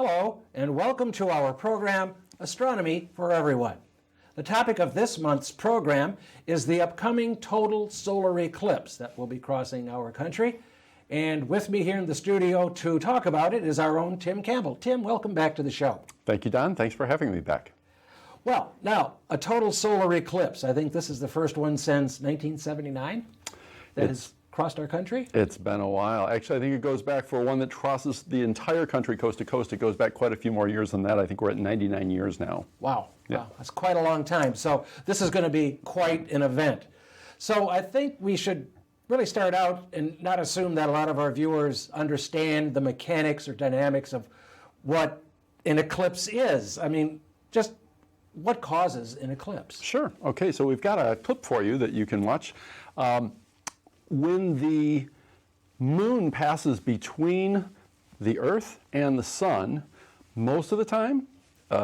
Hello, and welcome to our program, Astronomy for Everyone. The topic of this month's program is the upcoming total solar eclipse that will be crossing our country. And with me here in the studio to talk about it is our own Tim Campbell. Tim, welcome back to the show. Thank you, Don. Thanks for having me back. Well, now, a total solar eclipse. I think this is the first one since 1979 that has crossed our country? It's been a while. Actually, I think it goes back for one that crosses the entire country coast to coast. It goes back quite a few more years than that. I think we're at 99 years now. Wow. Yeah. Wow. That's quite a long time. So this is going to be quite an event. So I think we should really start out and not assume that a lot of our viewers understand the mechanics or dynamics of what an eclipse is. I mean, just what causes an eclipse? Sure. Okay, so we've got a clip for you that you can watch. When the moon passes between the Earth and the sun, most of the time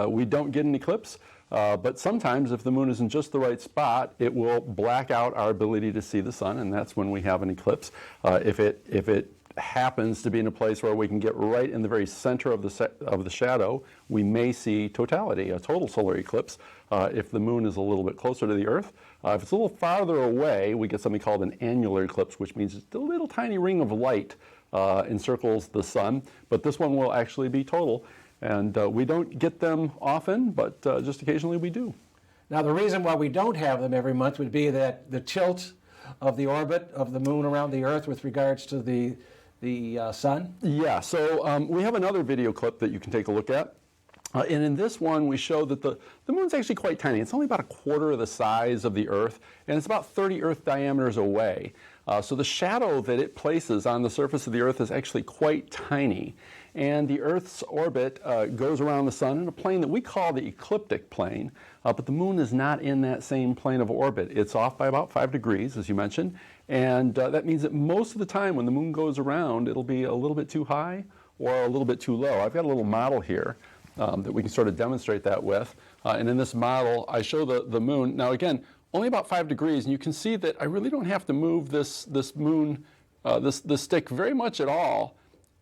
we don't get an eclipse, but sometimes if the moon is in just the right spot, it will black out our ability to see the sun, and that's when we have an eclipse. If it happens to be in a place where we can get right in the very center of the shadow, we may see totality, a total solar eclipse, if the moon is a little bit closer to the Earth. If it's a little farther away, we get something called an annular eclipse, which means it's a little tiny ring of light encircles the sun, but this one will actually be total. And we don't get them often, but just occasionally we do. Now, the reason why we don't have them every month would be that the tilt of the orbit of the moon around the Earth with regards to the sun? Yeah, so we have another video clip that you can take a look at. And in this one, we show that the moon's actually quite tiny. It's only about a quarter of the size of the Earth, and it's about 30 Earth diameters away. So the shadow that it places on the surface of the Earth is actually quite tiny. And the Earth's orbit goes around the sun in a plane that we call the ecliptic plane, but the moon is not in that same plane of orbit. It's off by about 5 degrees, as you mentioned, and that means that most of the time when the moon goes around, it'll be a little bit too high or a little bit too low. I've got a little model here that we can sort of demonstrate that with, and in this model, I show the moon. Now again, only about 5 degrees, and you can see that I really don't have to move this moon, this stick very much at all.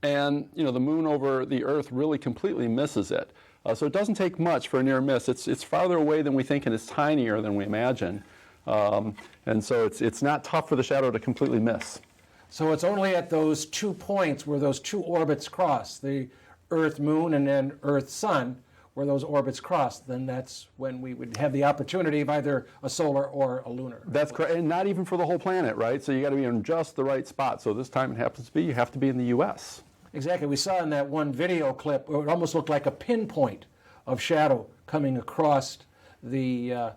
And you know, the moon over the Earth really completely misses it. So it doesn't take much for a near miss. It's farther away than we think, and it's tinier than we imagine. And so it's not tough for the shadow to completely miss. So it's only at those 2 points where those 2 orbits cross, the Earth-Moon and then Earth-Sun, where those orbits cross, then that's when we would have the opportunity of either a solar or a lunar. That's correct, and not even for the whole planet, right? So you got to be in just the right spot. So this time it happens to be, you have to be in the U.S. Exactly. We saw in that one video clip, it almost looked like a pinpoint of shadow coming across the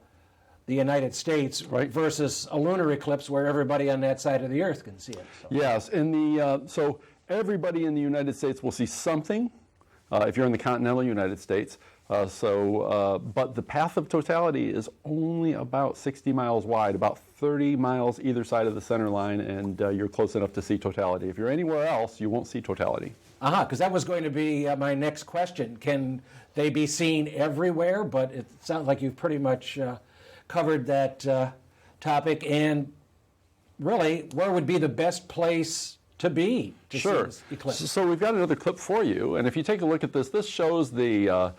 United States, right, versus a lunar eclipse where everybody on that side of the Earth can see it. So. Yes, so everybody in the United States will see something if you're in the continental United States. But the path of totality is only about 60 miles wide, about 30 miles either side of the center line, and you're close enough to see totality. If you're anywhere else, you won't see totality. Because that was going to be my next question. Can they be seen everywhere? But it sounds like you've pretty much covered that topic. And really, where would be the best place to be to see this eclipse? So we've got another clip for you, and if you take a look at this, this shows the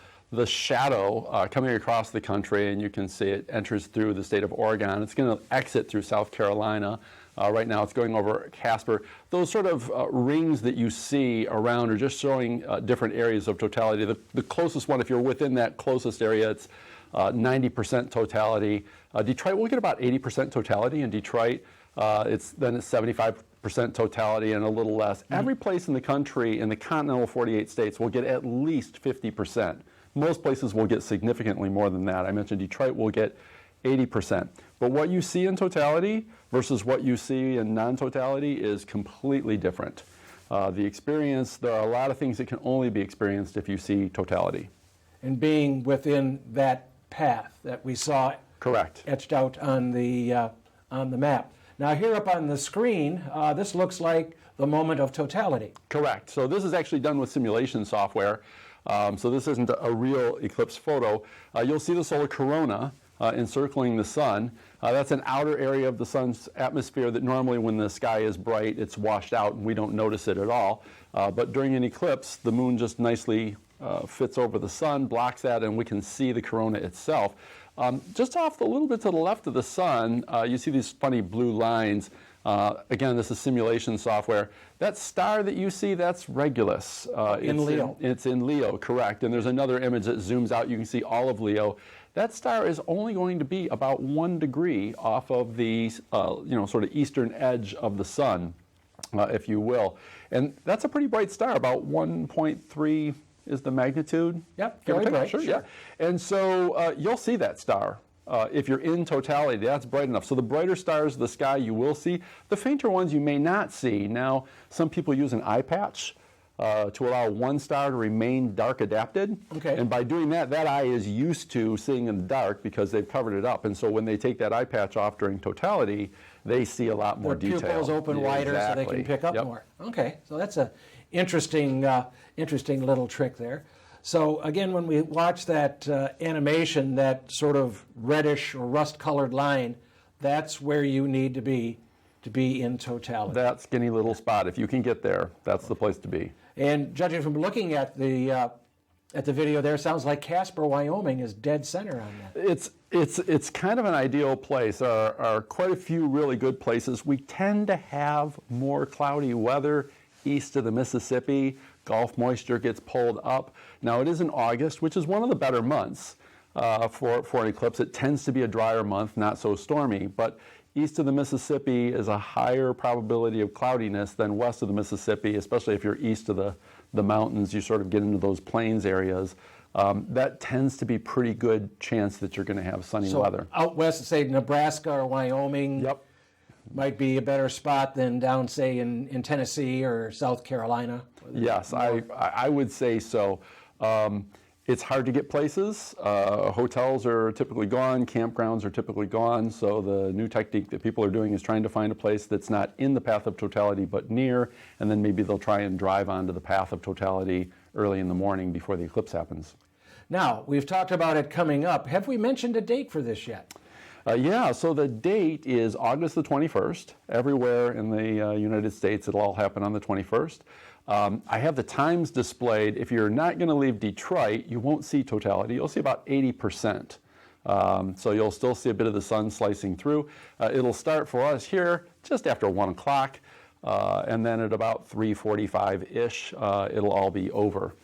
shadow coming across the country, and you can see it enters through the state of Oregon. It's going to exit through South Carolina. Right now it's going over Casper. Those sort of rings that you see around are just showing different areas of totality. The closest one, if you're within that closest area, it's 90% totality. Detroit will get about 80% totality in Detroit. It's 75% totality and a little less. Every place in the country, in the continental 48 states, will get at least 50%. Most places will get significantly more than that. I mentioned Detroit will get 80%. But what you see in totality versus what you see in non-totality is completely different. The experience, there are a lot of things that can only be experienced if you see totality. And being within that path that we saw, correct, etched out on the map. Now here up on the screen, this looks like the moment of totality. Correct. So this is actually done with simulation software. So this isn't a real eclipse photo. You'll see the solar corona encircling the sun. That's an outer area of the sun's atmosphere that normally when the sky is bright, it's washed out and we don't notice it at all. But during an eclipse, the moon just nicely fits over the sun, blocks that, and we can see the corona itself. Just off a little bit to the left of the sun, you see these funny blue lines. Again, this is simulation software. That star that you see, that's Regulus. In Leo. It's in Leo, correct. And there's another image that zooms out. You can see all of Leo. That star is only going to be about 1 degree off of the sort of eastern edge of the sun, if you will. And that's a pretty bright star, about 1.3 is the magnitude. Yep, very bright. Sure, yeah. And so you'll see that star. If you're in totality, that's bright enough. So the brighter stars of the sky you will see. The fainter ones you may not see. Now, some people use an eye patch to allow one star to remain dark adapted. Okay. And by doing that, that eye is used to seeing in the dark because they've covered it up. And so when they take that eye patch off during totality, they see a lot more detail. Their pupils open wider so they can pick up more. Okay, so that's an interesting little trick there. So again, when we watch that animation, that sort of reddish or rust-colored line, that's where you need to be in totality. That skinny little spot, if you can get there, that's the place to be. And judging from looking at the video there, sounds like Casper, Wyoming is dead center on that. It's kind of an ideal place. There are quite a few really good places. We tend to have more cloudy weather east of the Mississippi. Gulf moisture gets pulled up. Now it is in August, which is one of the better months for an eclipse. It tends to be a drier month, not so stormy, but east of the Mississippi is a higher probability of cloudiness than west of the Mississippi, especially if you're east of the mountains. You sort of get into those plains areas. That tends to be pretty good chance that you're going to have sunny weather. Out west, say Nebraska or Wyoming. Yep. Might be a better spot than down, say, in Tennessee or South Carolina. Yes, I would say so. It's hard to get places. Hotels are typically gone. Campgrounds are typically gone. So the new technique that people are doing is trying to find a place that's not in the path of totality but near, and then maybe they'll try and drive onto the path of totality early in the morning before the eclipse happens. Now, we've talked about it coming up. Have we mentioned a date for this yet? Yeah, so the date is August the 21st. Everywhere in the United States, it'll all happen on the 21st. I have the times displayed. If you're not going to leave Detroit, you won't see totality. You'll see about 80%. So you'll still see a bit of the sun slicing through. It'll start for us here just after 1 o'clock, and then at about 3:45-ish, it'll all be over.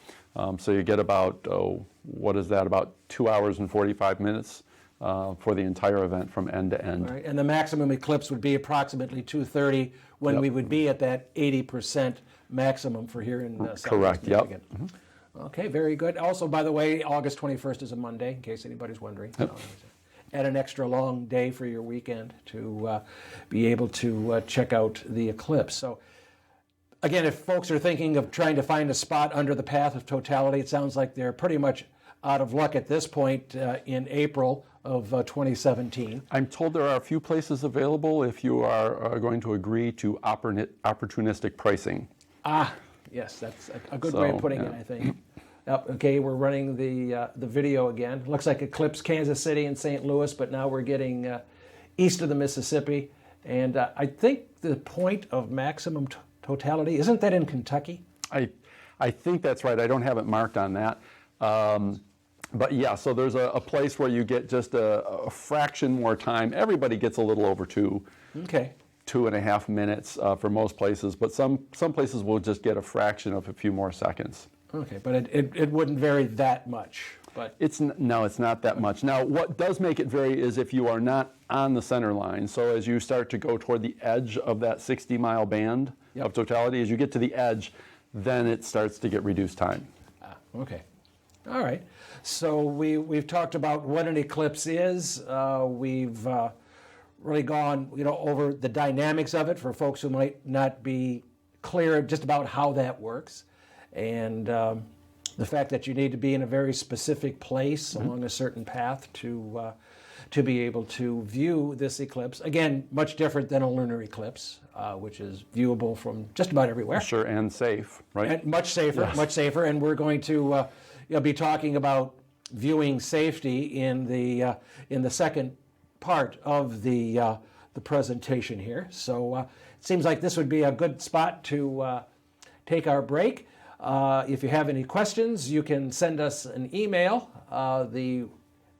So you get about, about 2 hours and 45 minutes. For the entire event from end to end. Right. And the maximum eclipse would be approximately 2:30 when we would be at that 80% maximum for here in Correct, Southeast yep. Michigan. Okay, very good. Also, by the way, August 21st is a Monday, in case anybody's wondering. Yep. Add an extra long day for your weekend to be able to check out the eclipse. So, again, if folks are thinking of trying to find a spot under the path of totality, it sounds like they're pretty much out of luck at this point in April of 2017. I'm told there are a few places available if you are going to agree to opportunistic pricing. Ah, yes, that's a good way of putting it, I think. Yep, okay, we're running the video again. Looks like Eclipse Kansas City and St. Louis, but now we're getting east of the Mississippi. And I think the point of maximum totality, isn't that in Kentucky? I think that's right. I don't have it marked on that. But yeah, so there's a place where you get just a fraction more time. Everybody gets a little over 2.5 minutes for most places, but some places will just get a fraction of a few more seconds. Okay, but it wouldn't vary that much. But No, it's not that much. Now, what does make it vary is if you are not on the center line. So as you start to go toward the edge of that 60-mile band of totality, as you get to the edge, then it starts to get reduced time. Okay. All right. So we've talked about what an eclipse is. We've really gone over the dynamics of it for folks who might not be clear just about how that works, and the fact that you need to be in a very specific place along a certain path to be able to view this eclipse. Again, much different than a lunar eclipse, which is viewable from just about everywhere. Sure, and safe, right? And much safer, much safer. And we're going to be talking about viewing safety in the second part of the presentation here. So it seems like this would be a good spot to take our break. If you have any questions, you can send us an email. The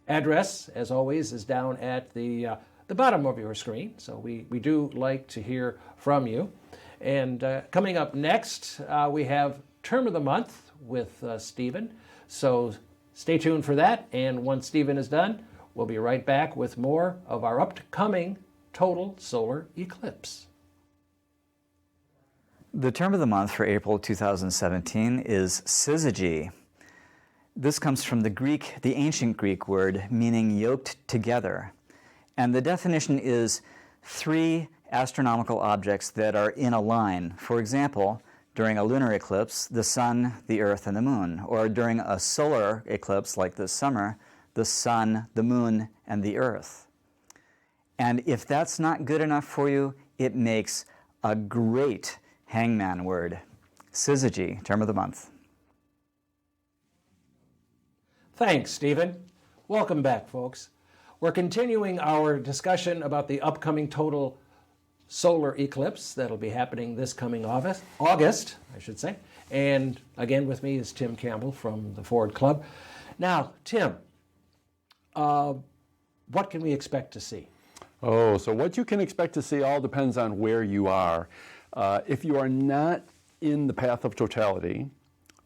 address, as always, is down at the bottom of your screen. So we do like to hear from you. And coming up next, we have Term of the Month with Stephen. So stay tuned for that. And once Stephen is done, we'll be right back with more of our upcoming total solar eclipse. The term of the month for April 2017 is syzygy. This comes from the ancient Greek word meaning yoked together. And the definition is 3 astronomical objects that are in a line. For example, during a lunar eclipse, the sun, the earth, and the moon. Or during a solar eclipse like this summer, the sun, the moon, and the earth. And if that's not good enough for you, it makes a great hangman word. Syzygy, term of the month. Thanks, Stephen. Welcome back, folks. We're continuing our discussion about the upcoming total solar eclipse that'll be happening this coming August, I should say. And again, with me is Tim Campbell from the Ford Club. Now, Tim, what can we expect to see? Oh, so what you can expect to see all depends on where you are. If you are not in the path of totality,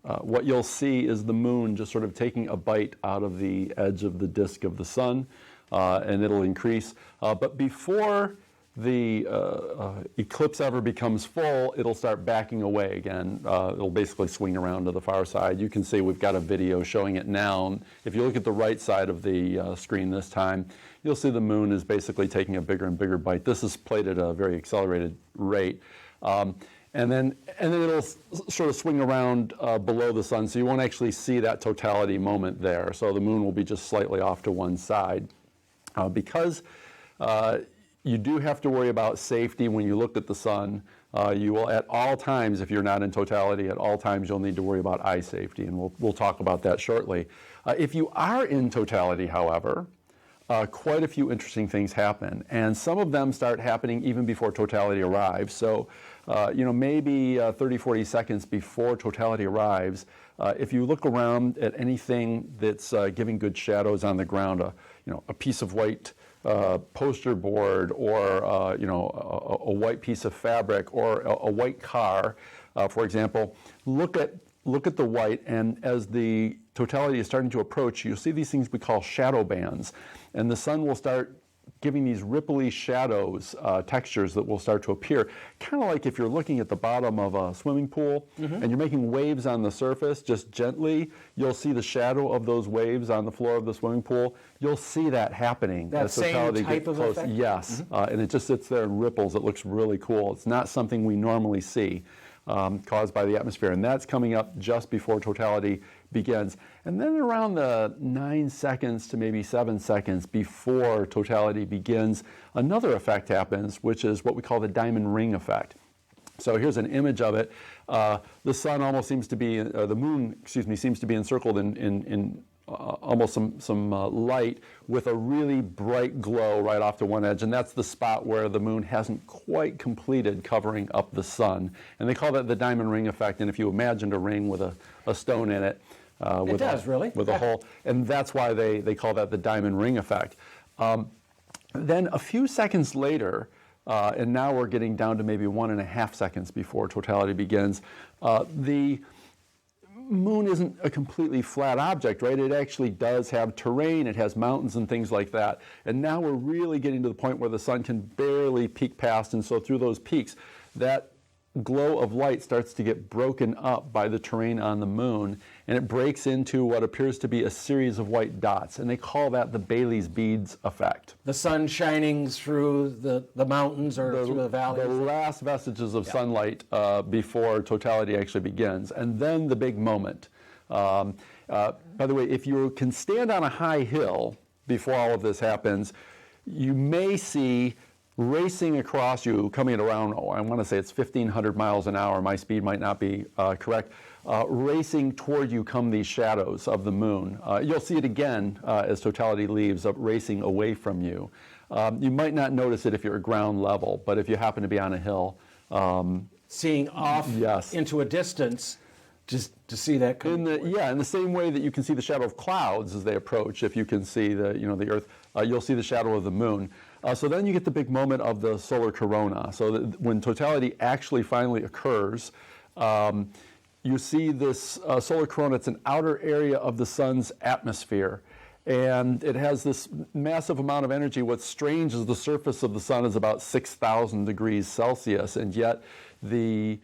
what you'll see is the moon just sort of taking a bite out of the edge of the disk of the sun, and it'll increase. But before the eclipse ever becomes full, it'll start backing away again. It'll basically swing around to the far side. You can see we've got a video showing it now. If you look at the right side of the screen this time, you'll see the moon is basically taking a bigger and bigger bite. This is played at a very accelerated rate. And then it'll sort of swing around below the sun, so you won't actually see that totality moment there. So the moon will be just slightly off to one side. Because you do have to worry about safety when you look at the sun. You will at all times, if you're not in totality, at all times you'll need to worry about eye safety, and we'll talk about that shortly. If you are in totality, however, quite a few interesting things happen, and some of them start happening even before totality arrives. So, maybe 30, 40 seconds before totality arrives, if you look around at anything that's giving good shadows on the ground, a piece of white poster board, or a white piece of fabric, or a white car, for example, look at the white, and as the totality is starting to approach, you'll see these things we call shadow bands, and the sun will start giving these ripply shadows, textures that will start to appear, kind of like if you're looking at the bottom of a swimming pool and you're making waves on the surface just gently, you'll see the shadow of those waves on the floor of the swimming pool. You'll see that happening that as totality same type gets of close. effect? Yes, and it just sits there and ripples. It looks really cool. It's not something we normally see, caused by the atmosphere, and that's coming up just before totality begins. And then around the 9 seconds to maybe 7 seconds before totality begins, another effect happens, which is what we call the diamond ring effect. So here's an image of it. The sun almost seems to be, the moon, seems to be encircled in almost some light with a really bright glow right off to one edge, and that's the spot where the moon hasn't quite completed covering up the sun. And they call that the diamond ring effect, and if you imagined a ring with a stone in it, with a hole, and that's why they call that the diamond ring effect. Then a few seconds later, and now we're getting down to maybe 1.5 seconds before totality begins, the moon isn't a completely flat object, right? It actually does have terrain, it has mountains and things like that. And now we're really getting to the point where the sun can barely peek past, and so through those peaks, that glow of light starts to get broken up by the terrain on the moon, and it breaks into what appears to be a series of white dots, and they call that the Bailey's beads effect. The sun shining through the mountains or through the valleys. The last vestiges of sunlight before totality actually begins, and then the big moment. By the way, if you can stand on a high hill before all of this happens, you may see racing across you, coming at around, I want to say it's 1,500 miles an hour, my speed might not be correct, racing toward you come these shadows of the moon. You'll see it again as totality leaves, racing away from you. You might not notice it if you're at ground level, but if you happen to be on a hill. Seeing off Yes. into a distance, just to see that coming. In the same way that you can see the shadow of clouds as they approach, if you can see the Earth, you'll see the shadow of the moon. So then you get the big moment of the solar corona. So that when totality actually finally occurs, you see this solar corona. It's an outer area of the sun's atmosphere, and it has this massive amount of energy. What's strange is the surface of the sun is about 6,000 degrees Celsius, and yet the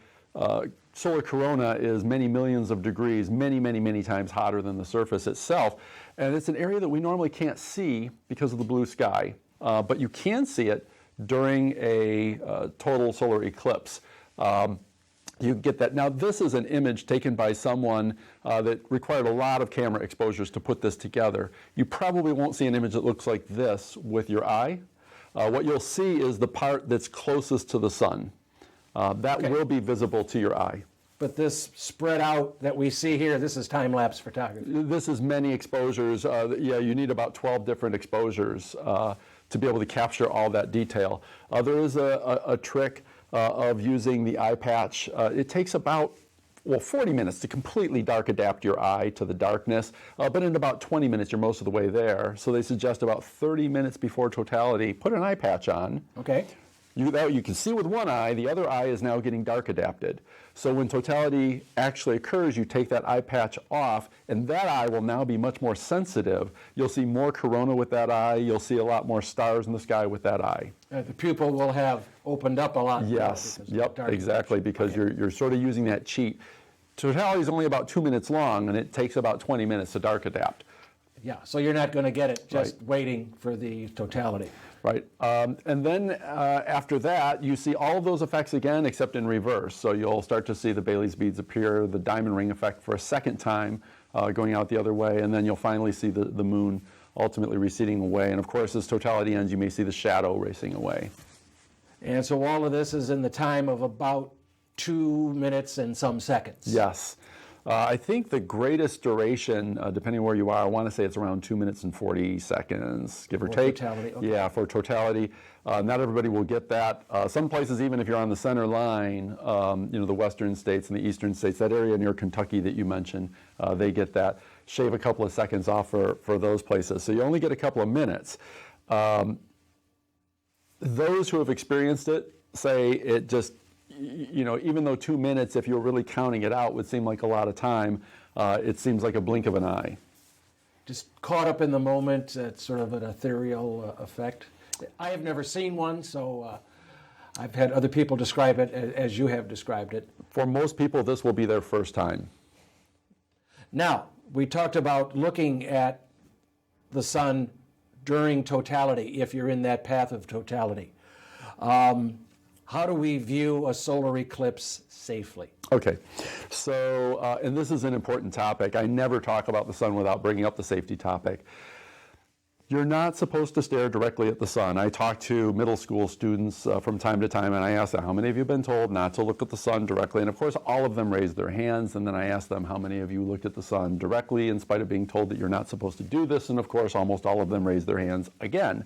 solar corona is many millions of degrees, many times hotter than the surface itself. And it's an area that we normally can't see because of the blue sky, but you can see it during a total solar eclipse. You get that. Now, this is an image taken by someone that required a lot of camera exposures to put this together. You probably won't see an image that looks like this with your eye. What you'll see is the part that's closest to the sun. That will be visible to your eye. But this spread out that we see here, this is time-lapse photography. This is many exposures. You need about 12 different exposures to be able to capture all that detail. There is a trick of using the eye patch. It takes about 40 minutes to completely dark adapt your eye to the darkness, but in about 20 minutes you're most of the way there. So they suggest about 30 minutes before totality, put an eye patch on. Okay. You can see with one eye, the other eye is now getting dark adapted. So when totality actually occurs, you take that eye patch off, and that eye will now be much more sensitive. You'll see more corona with that eye. You'll see a lot more stars in the sky with that eye. The pupil will have opened up a lot. Yes, exactly, because you're sort of using that cheat. Totality is only about 2 minutes long, and it takes about 20 minutes to dark adapt. Yeah, so you're not going to get it just waiting for the totality. Right, and then after that, you see all of those effects again, except in reverse. So you'll start to see the Baily's beads appear, the diamond ring effect for a second time, going out the other way, and then you'll finally see the moon ultimately receding away. And of course, as totality ends, you may see the shadow racing away. And so all of this is in the time of about 2 minutes and some seconds. Yes. I think the greatest duration, depending on where you are, I want to say it's around 2 minutes and 40 seconds, give or take. Totality, okay. Yeah, for totality. Not everybody will get that. Some places, even if you're on the center line, the western states and the eastern states, that area near Kentucky that you mentioned, they get that. Shave a couple of seconds off for those places. So you only get a couple of minutes. Those who have experienced it say it just, even though 2 minutes, if you're really counting it out, would seem like a lot of time, it seems like a blink of an eye. Just caught up in the moment, it's sort of an ethereal effect. I have never seen one, so I've had other people describe it as you have described it. For most people, this will be their first time. Now, we talked about looking at the sun during totality, if you're in that path of totality. How do we view a solar eclipse safely? Okay, so, and this is an important topic. I never talk about the sun without bringing up the safety topic. You're not supposed to stare directly at the sun. I talk to middle school students from time to time, and I ask them, how many of you have been told not to look at the sun directly? And of course, all of them raise their hands, and then I ask them, how many of you looked at the sun directly in spite of being told that you're not supposed to do this? And of course, almost all of them raise their hands again.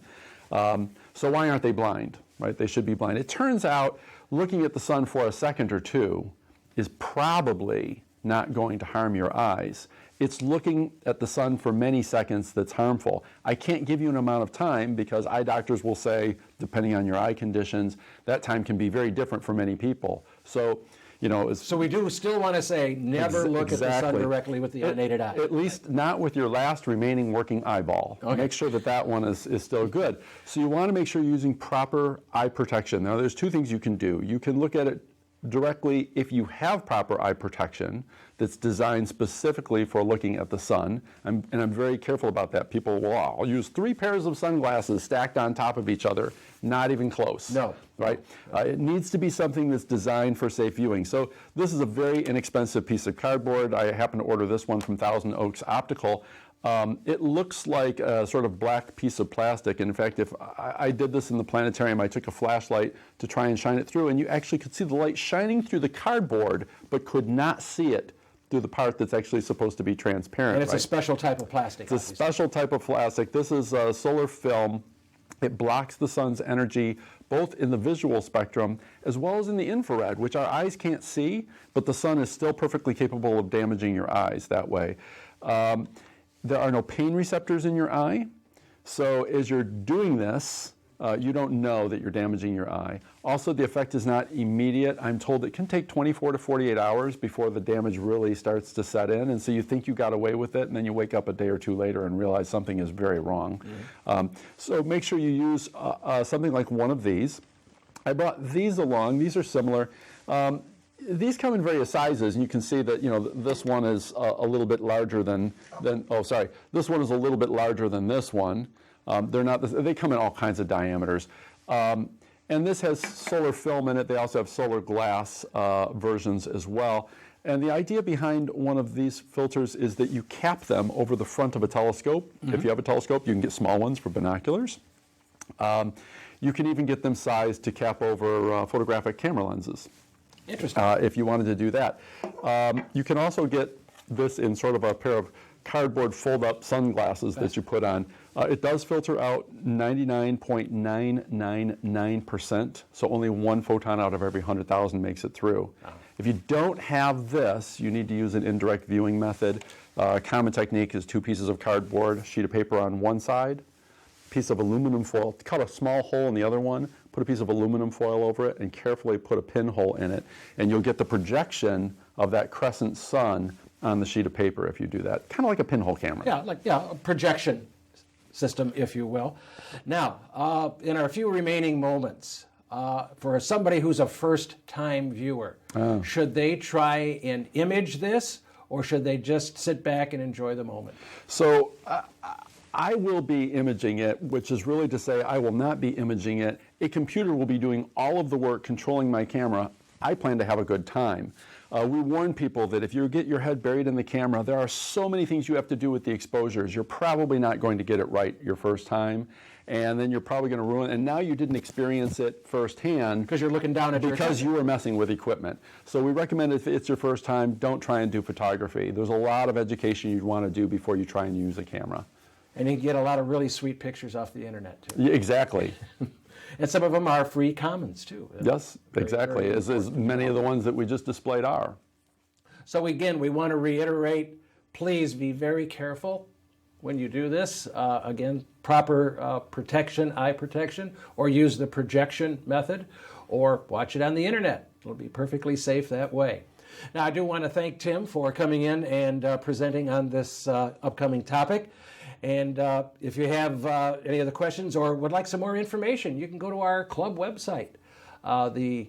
So why aren't they blind? Right? They should be blind. It turns out looking at the sun for a second or two is probably not going to harm your eyes. It's looking at the sun for many seconds that's harmful. I can't give you an amount of time because eye doctors will say, depending on your eye conditions, that time can be very different for many people. So, so we do still want to say never look at the sun directly with the unaided eye. At least not with your last remaining working eyeball. Okay. Make sure that one is still good. So you want to make sure you're using proper eye protection. Now there's two things you can do. You can look at it directly if you have proper eye protection that's designed specifically for looking at the sun. And I'm very careful about that. People will, I'll use 3 pairs of sunglasses stacked on top of each other. Not even close. No. Right? It needs to be something that's designed for safe viewing. So this is a very inexpensive piece of cardboard. I happen to order this one from Thousand Oaks Optical. It looks like a sort of black piece of plastic. And in fact, if I did this in the planetarium, I took a flashlight to try and shine it through, and you actually could see the light shining through the cardboard, but could not see it through the part that's actually supposed to be transparent. And it's a special type of plastic. It's a special type of plastic. This is solar film. It blocks the sun's energy, both in the visual spectrum as well as in the infrared, which our eyes can't see, but the sun is still perfectly capable of damaging your eyes that way. There are no pain receptors in your eye, so as you're doing this, you don't know that you're damaging your eye. Also, the effect is not immediate. I'm told it can take 24 to 48 hours before the damage really starts to set in, and so you think you got away with it, and then you wake up a day or two later and realize something is very wrong. So make sure you use something like one of these. I brought these along. These are similar. These come in various sizes, and you can see that this one is a little bit larger than this one is a little bit larger than this one. They come in all kinds of diameters. And this has solar film in it. They also have solar glass versions as well. And the idea behind one of these filters is that you cap them over the front of a telescope. If you have a telescope, you can get small ones for binoculars. You can even get them sized to cap over photographic camera lenses. Interesting. If you wanted to do that. You can also get this in sort of a pair of cardboard fold-up sunglasses that you put on. It does filter out 99.999%, so only one photon out of every 100,000 makes it through. Oh. If you don't have this, you need to use an indirect viewing method. A common technique is 2 pieces of cardboard, a sheet of paper on one side, piece of aluminum foil, cut a small hole in the other one, put a piece of aluminum foil over it, and carefully put a pinhole in it, and you'll get the projection of that crescent sun on the sheet of paper if you do that. Kind of like a pinhole camera. Yeah, a projection system, if you will. Now, in our few remaining moments, for somebody who's a first-time viewer, should they try and image this, or should they just sit back and enjoy the moment? So I will be imaging it, which is really to say I will not be imaging it. A computer will be doing all of the work controlling my camera. I plan to have a good time. We warn people that if you get your head buried in the camera, there are so many things you have to do with the exposures. You're probably not going to get it right your first time, and then you're probably going to ruin it. And now you didn't experience it firsthand. Because you're looking down at your Because you were messing with equipment. So we recommend if it's your first time, don't try and do photography. There's a lot of education you'd want to do before you try and use a camera. And you can get a lot of really sweet pictures off the internet, too. Yeah, exactly. And some of them are free commons, too. Yes, exactly, as many of the ones that we just displayed are. So again, we want to reiterate, please be very careful when you do this. Again, proper protection, eye protection, or use the projection method, or watch it on the internet. It'll be perfectly safe that way. Now, I do want to thank Tim for coming in and presenting on this upcoming topic. And if you have any other questions or would like some more information, you can go to our club website. The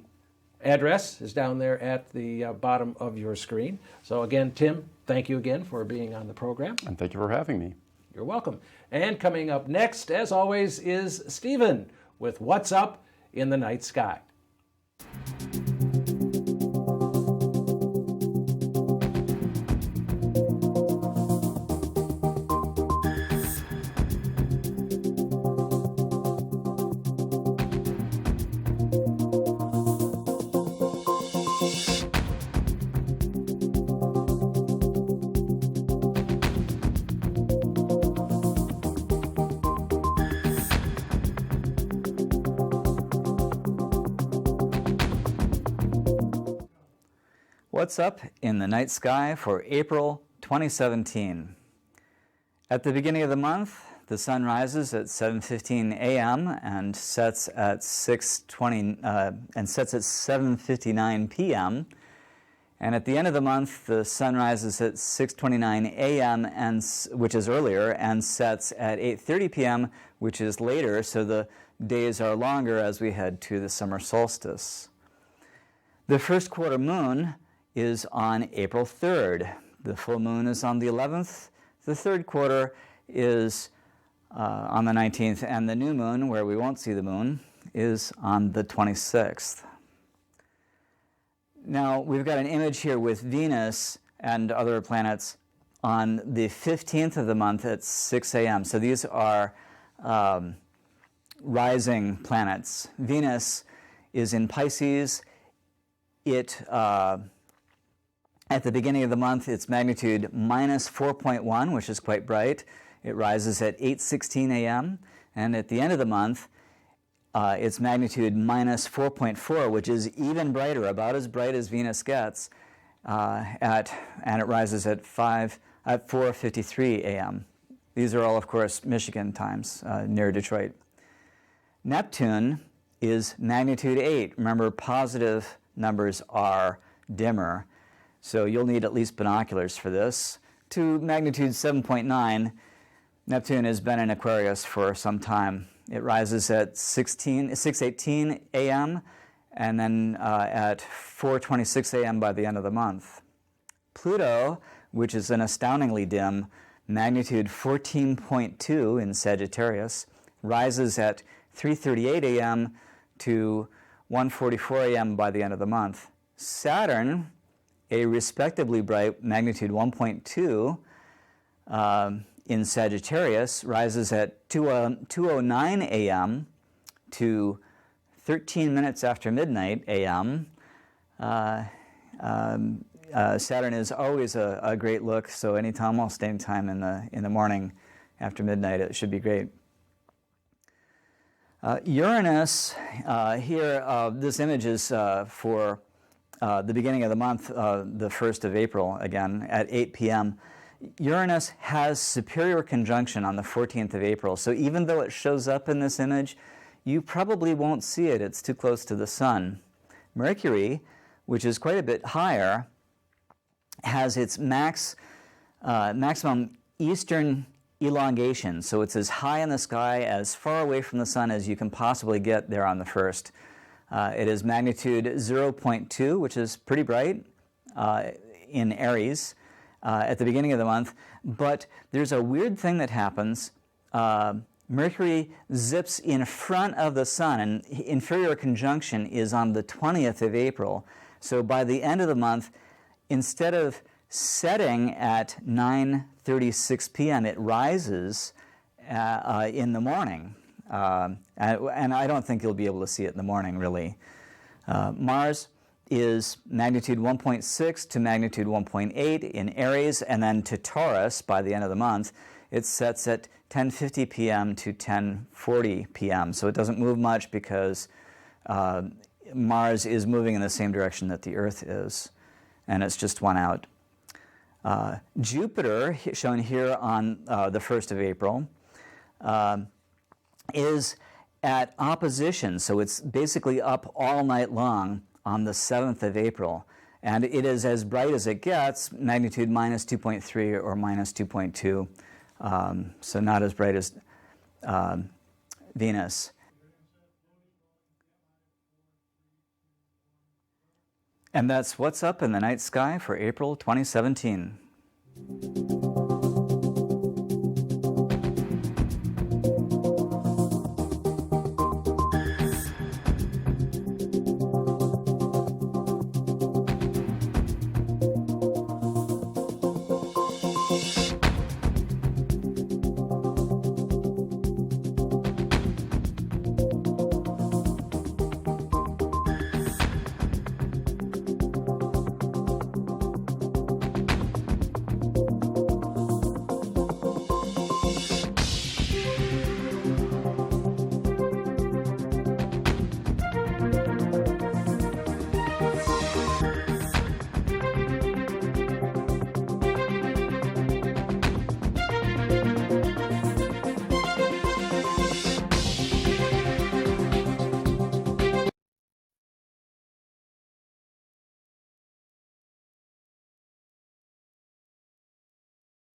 address is down there at the bottom of your screen. So again, Tim, thank you again for being on the program. And thank you for having me. You're welcome. And coming up next, as always, is Stephen with What's Up in the Night Sky. What's up in the night sky for April 2017? At the beginning of the month, the sun rises at 7:15 a.m. and sets at 7:59 p.m. And at the end of the month, the sun rises at 6:29 a.m. which is earlier, and sets at 8:30 p.m., which is later. So the days are longer as we head to the summer solstice. The first quarter moon is on April 3rd. The full moon is on the 11th. The third quarter is on the 19th, and the new moon, where we won't see the moon, is on the 26th. Now, we've got an image here with Venus and other planets on the 15th of the month at 6 a.m. So these are rising planets. Venus is in Pisces. At the beginning of the month, its magnitude minus 4.1, which is quite bright. It rises at 8:16 a.m. And at the end of the month, its magnitude minus 4.4, which is even brighter, about as bright as Venus gets, and it rises at 4:53 a.m. These are all, of course, Michigan times near Detroit. Neptune is magnitude 8. Remember, positive numbers are dimmer, so you'll need at least binoculars for this. To magnitude 7.9, Neptune has been in Aquarius for some time. It rises at 6:18 a.m. and then at 4:26 a.m. by the end of the month. Pluto, which is an astoundingly dim magnitude 14.2 in Sagittarius, rises at 3:38 a.m. to 1:44 a.m. by the end of the month. Saturn, a respectably bright magnitude 1.2 in Sagittarius, rises at 2:09 a.m. to 13 minutes after midnight a.m. Saturn is always a great look, so anytime, almost any time in the morning after midnight, it should be great. Uranus, here, this image is for the beginning of the month, the 1st of April, again, at 8 p.m. Uranus has superior conjunction on the 14th of April, so even though it shows up in this image, you probably won't see it. It's too close to the sun. Mercury, which is quite a bit higher, has its maximum eastern elongation, so it's as high in the sky, as far away from the sun as you can possibly get there on the 1st. It is magnitude 0.2, which is pretty bright in Aries at the beginning of the month, but there's a weird thing that happens. Mercury zips in front of the sun, and inferior conjunction is on the 20th of April. So by the end of the month, instead of setting at 9:36 p.m., it rises in the morning. And I don't think you'll be able to see it in the morning, really. Mars is magnitude 1.6 to magnitude 1.8 in Aries, and then to Taurus by the end of the month, it sets at 10:50 p.m. to 10:40 p.m. So it doesn't move much because Mars is moving in the same direction that the Earth is, and it's just one out. Jupiter, shown here on the 1st of April, is at opposition, so it's basically up all night long on the 7th of April. And it is as bright as it gets, magnitude minus 2.3 or minus 2.2, so not as bright as Venus. And that's what's up in the night sky for April 2017.